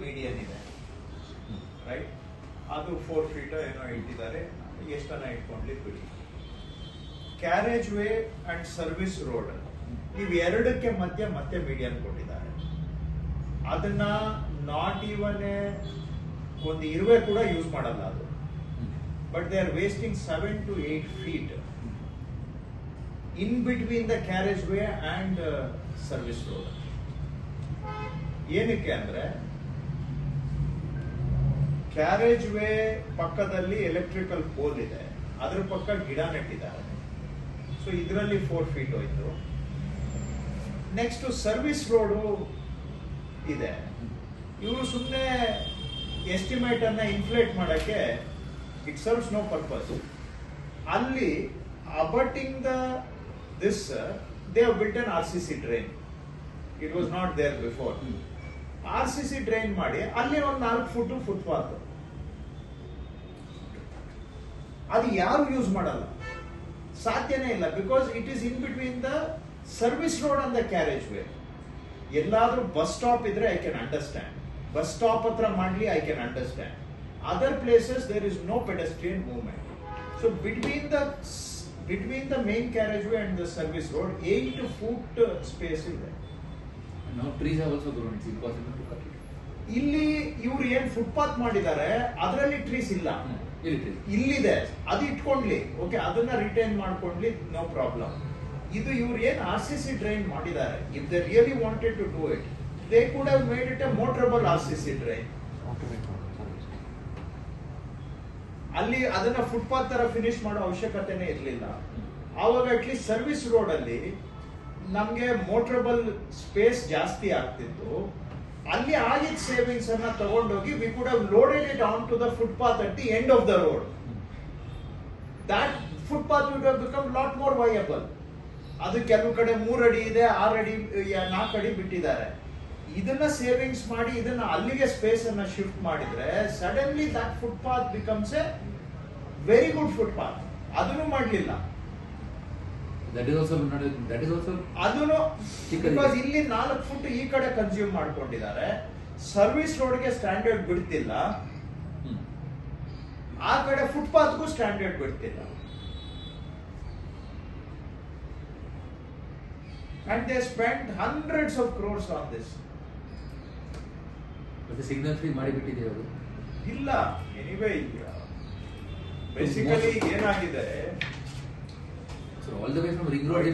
Median ಇದೆ right, ಅದು 4 feet ಏನೋ ಇಟ್ಟಿದ್ದಾರೆ, ಎಷ್ಟನ್ನ ಇಟ್ಕೊಂಡ್ಲಿ ಬಿಡಿ. Carriage way and service road ಇವೆರಡಕ್ಕೆ ಮಧ್ಯೆ ಮತ್ತೆ ಮೀಡಿಯನ್ ಕೊಟ್ಟಿದ್ದಾರೆ. ಅದನ್ನ ನಾಟ್ ಈವನ್ ಒಂದು ಇರುವೆ ಕೂಡ ಯೂಸ್ ಮಾಡಲ್ಲ ಅದು, but they are wasting 7 to 8 feet in between the carriage way and service road. ಏನಕ್ಕೆ ಅಂದ್ರೆ ಕ್ಯಾರೇಜ್ ವೇ ಪಕ್ಕದಲ್ಲಿ ಎಲೆಕ್ಟ್ರಿಕಲ್ ಪೋಲ್ ಇದೆ, ಅದ್ರ ಪಕ್ಕ ಗಿಡ ನೆಟ್ಟಿದ್ದಾರೆ. ಸೊ ಇದರಲ್ಲಿ 4 feet ಹೋಯ್ತು. ನೆಕ್ಸ್ಟ್ ಸರ್ವಿಸ್ ರೋಡು ಇದೆ. ಇವರು ಸುಮ್ಮನೆ ಎಸ್ಟಿಮೇಟ್ ಅನ್ನ ಇನ್ಫ್ಲೇಟ್ ಮಾಡಕ್ಕೆ, ಇಟ್ ಸರ್ವ್ಸ್ ನೋ ಪರ್ಪಸ್. ಅಲ್ಲಿ abutting the this they have built an RCC drain. It was not there before. RCC drain ಮಾಡಿ ಅಲ್ಲಿ ಒಂದು 4 ಫುಟ್ ಫುಟ್ಪಾತ್. ಅದು ಯಾರು ಯೂಸ್ ಮಾಡಲ್ಲ, ಸಾಧ್ಯನೇ ಇಲ್ಲ. Because it is in between the service road and the carriageway. ಎಲ್ಲಾದ್ರೂ bus stop ಇದ್ರೆ I can understand, bus stop ಹತ್ರ ಮಾಡ್ಲಿ I can understand. Other places there is no pedestrian movement. So between the main carriage way and the service road 8 foot space ಇದೆ. Now trees have also grown. It's impossible to cut it. ಇಲ್ಲಿ ಇವ್ರು ಏನ್ footpath ಮಾಡಿದ್ದಾರೆ ಅದರಲ್ಲಿ trees ಇಲ್ಲ, ಇಲ್ಲಿದೆ, ಅದು ಇಟ್ಕೊಂಡ್ಲಿ ಓಕೆ, ಅದನ್ನ ರಿಟೈನ್ ಮಾಡ್ಕೊಂಡ್ಲಿ, ನೋ ಪ್ರಾಬ್ಲಮ್. ಇದು ಇವ್ರು ಏನ್ RCC ಡ್ರೈನ್ ಮಾಡಿದ್ದಾರೆ, if they really wanted to do it they could have made it a motorable RCC drain. ಅಲ್ಲಿ ಅದನ್ನ ಫುಟ್ಪಾತ್ ತರ ಫಿನಿಶ್ ಮಾಡೋ ಅವಶ್ಯಕತೆನೇ ಇರಲಿಲ್ಲ. ಆವಾಗ ಅಟ್ಲೀಸ್ಟ್ ಸರ್ವಿಸ್ ರೋಡ್ ಅಲ್ಲಿ ನಮ್ಗೆ ಮೋಟರಬಲ್ ಸ್ಪೇಸ್ ಜಾಸ್ತಿ ಆಗ್ತಿತ್ತು. ಅಲ್ಲಿ ಆಗಿದ್ದ ಸೇವಿಂಗ್ಸ್ ಅನ್ನ ತಗೊಂಡೋಗಿ we could have loaded it on to the footpath at the end of the road. That footpath would have become lot more viable. ಅದು ಕೆಲವು ಕಡೆ 3 ಅಡಿ ಇದೆ, 6 ಅಡಿ 4 ಅಡಿ ಬಿಟ್ಟಿದ್ದಾರೆ. ಇದನ್ನ ಸೇವಿಂಗ್ಸ್ ಮಾಡಿ ಇದನ್ನ ಅಲ್ಲಿಗೆ ಸ್ಪೇಸ್ ಅನ್ನ ಶಿಫ್ಟ್ ಮಾಡಿದ್ರೆ suddenly that footpath becomes A very good footpath. ಅದನ್ನು ಮಾಡಲಿಲ್ಲ. ಅದನ್ನು ಬಿಕಾಸ್ ಇಲ್ಲಿ 4 ಫುಟ್ ಈ ಕಡೆ ಕನ್ಸ್ಯೂಮ್ ಮಾಡ್ಕೊಂಡಿದ್ದಾರೆ. ಸರ್ವಿಸ್ ರೋಡ್ಗೆ ಸ್ಟ್ಯಾಂಡರ್ಡ್ ಬಿಡ್ತಿಲ್ಲ, ಆ ಕಡೆ ಫುಟ್ಪಾತ್ಗೂ ಸ್ಟ್ಯಾಂಡರ್ಡ್ ಬಿಡ್ತಿಲ್ಲ. And they spent hundreds of crores on this. ಮತ್ತೆ ಸಿಗ್ನಲ್ ಫ್ರೀ ಮಾಡಿ ಬಿಟ್ಟಿದೆ ಅದು ಇಲ್ಲ. ಎನಿವೇ ಬೇಸಿಕಲಿ ಏನಾಗಿದೆ, So all the way from ring road